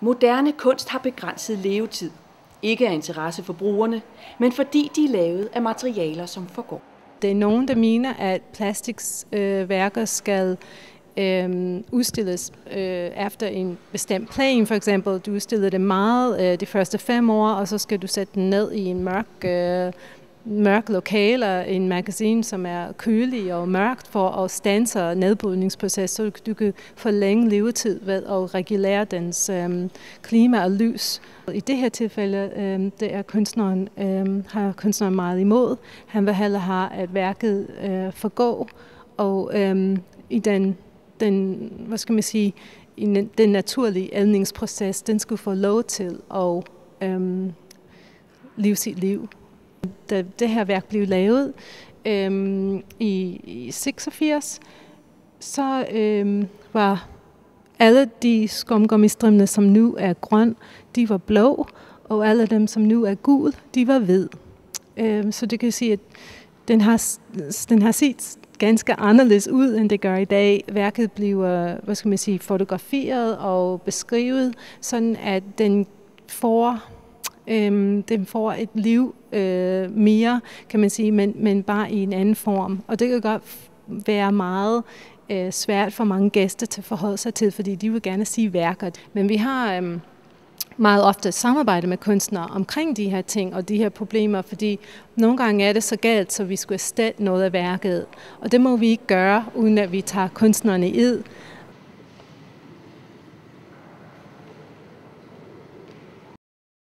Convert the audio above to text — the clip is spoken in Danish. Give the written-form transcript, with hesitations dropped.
Moderne kunst har begrænset levetid. Ikke af interesse for brugerne, men fordi de er lavet af materialer, som forgår. Det er nogen, der mener, at plastiksværker skal udstilles efter en bestemt plan. For eksempel, du udstiller det meget de første 5 år, og så skal du sætte den ned i en mørk lokale, en magasin, som er kølig og mørkt for at standse nedbrydningsproces, så du kan forlænge levetid ved at regulere dens klima og lys. I det her tilfælde det er har kunstneren meget imod. Han vil hellere have, at værket forgår, og i den hvad skal man sige, i den naturlige ældningsproces, den skulle få lov til at leve sit liv. Da det her værk blev lavet i 86, så var alle de skumgummistrimler, som nu er grøn, de var blå, og alle dem, som nu er gul, de var hvid. Så det kan sige, at den har set ganske anderledes ud, end det gør i dag. Værket bliver, fotograferet og beskrevet, sådan at den får et liv mere, kan man sige, men bare i en anden form. Og det kan godt være meget svært for mange gæster til at forholde sig til, fordi de vil gerne sige værker. Men vi har meget ofte samarbejde med kunstnere omkring de her ting og de her problemer, fordi nogle gange er det så galt, så vi skulle erstatte noget af værket. Og det må vi ikke gøre, uden at vi tager kunstnerne i ed